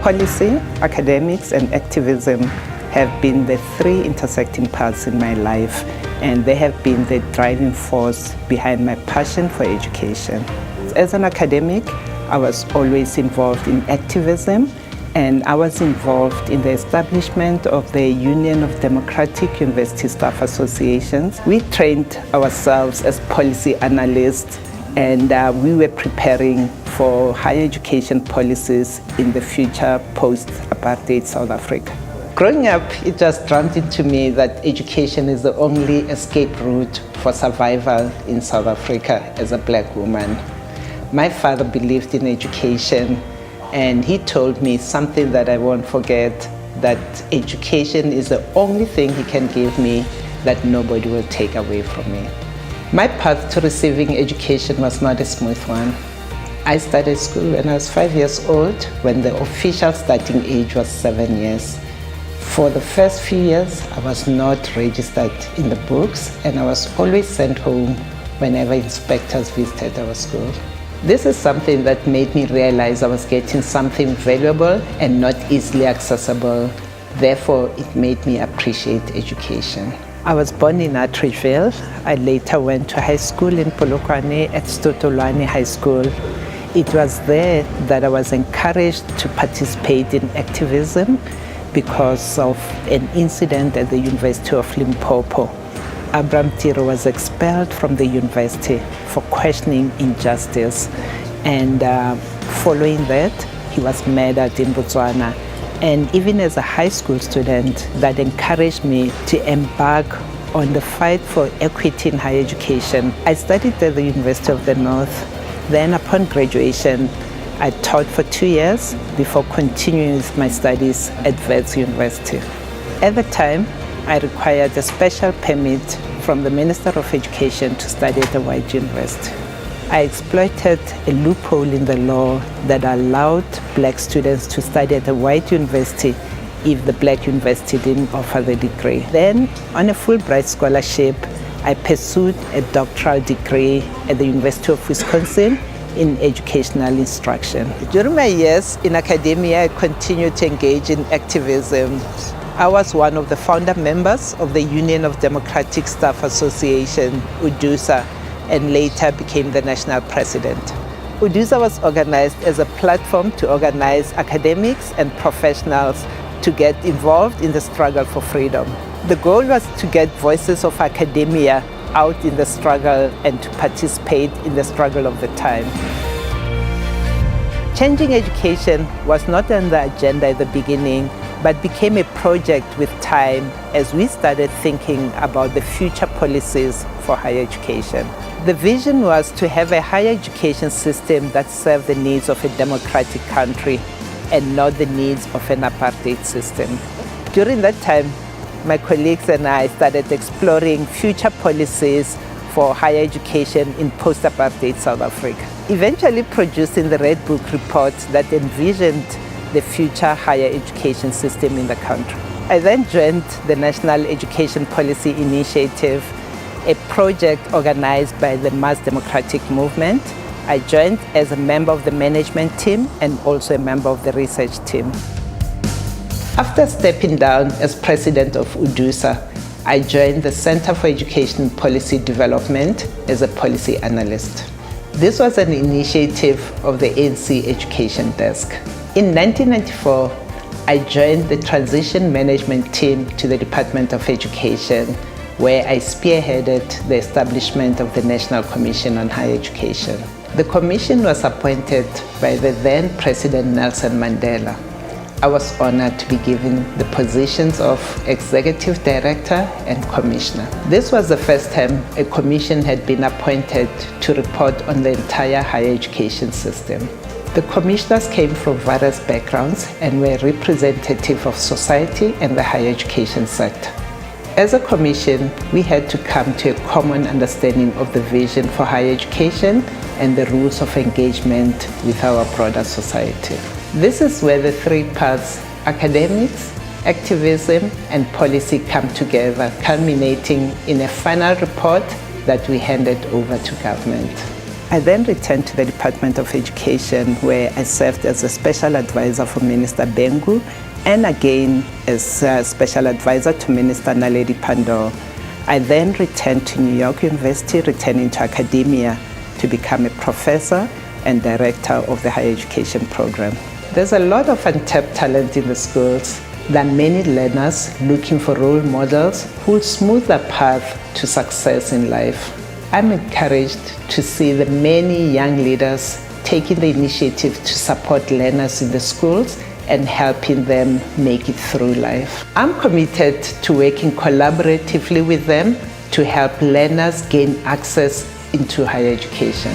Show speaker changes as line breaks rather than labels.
Policy, academics, and activism have been the three intersecting paths in my life, and they have been the driving force behind my passion for education. As an academic, I was always involved in activism, and I was involved in the establishment of the Union of Democratic University Staff Associations. We trained ourselves as policy analysts, and we were preparing for higher education policies in the future post-apartheid South Africa. Growing up, it just drummed into me that education is the only escape route for survival in South Africa as a black woman. My father believed in education, and he told me something that I won't forget, that education is the only thing he can give me that nobody will take away from me. My path to receiving education was not a smooth one. I started school when I was 5 years old, when the official starting age was 7 years. For the first few years, I was not registered in the books, and I was always sent home whenever inspectors visited our school. This is something that made me realize I was getting something valuable and not easily accessible. Therefore, it made me appreciate education. I was born in Atteridgeville. I later went to high school in Polokwane at Stotolwane High School. It was there that I was encouraged to participate in activism because of an incident at the University of Limpopo. Abraham Tiro was expelled from the university for questioning injustice, and following that, he was murdered in Botswana. And even as a high school student, that encouraged me to embark on the fight for equity in higher education. I studied at the University of the North. Then upon graduation, I taught for 2 years before continuing with my studies at Wits University. At the time, I required a special permit from the Minister of Education to study at a white university. I exploited a loophole in the law that allowed black students to study at a white university if the black university didn't offer the degree. Then, on a Fulbright scholarship, I pursued a doctoral degree at the University of Wisconsin in educational instruction. During my years in academia, I continued to engage in activism. I was one of the founder members of the Union of Democratic Staff Association, UDUSA, and later became the national president. UDUSA was organized as a platform to organize academics and professionals to get involved in the struggle for freedom. The goal was to get voices of academia out in the struggle and to participate in the struggle of the time. Changing education was not on the agenda at the beginning, but became a project with time as we started thinking about the future policies for higher education. The vision was to have a higher education system that served the needs of a democratic country and not the needs of an apartheid system. During that time, my colleagues and I started exploring future policies for higher education in post-apartheid South Africa, eventually producing the Red Book report that envisioned the future higher education system in the country. I then joined the National Education Policy Initiative, a project organized by the Mass Democratic Movement. I joined as a member of the management team and also a member of the research team. After stepping down as president of UDUSA, I joined the Center for Education Policy Development as a policy analyst. This was an initiative of the ANC Education Desk. In 1994, I joined the transition management team to the Department of Education, where I spearheaded the establishment of the National Commission on Higher Education. The commission was appointed by the then President Nelson Mandela. I was honored to be given the positions of Executive Director and Commissioner. This was the first time a commission had been appointed to report on the entire higher education system. The commissioners came from various backgrounds and were representative of society and the higher education sector. As a commission, we had to come to a common understanding of the vision for higher education and the rules of engagement with our broader society. This is where the three paths, academics, activism, and policy come together, culminating in a final report that we handed over to government. I then returned to the Department of Education, where I served as a special advisor for Minister Bengu and again as a special advisor to Minister Naledi Pandor. I then returned to New York University, returning to academia to become a professor and director of the higher education program. There's a lot of untapped talent in the schools. There are many learners looking for role models who will smooth their path to success in life. I'm encouraged to see the many young leaders taking the initiative to support learners in the schools and helping them make it through life. I'm committed to working collaboratively with them to help learners gain access into higher education.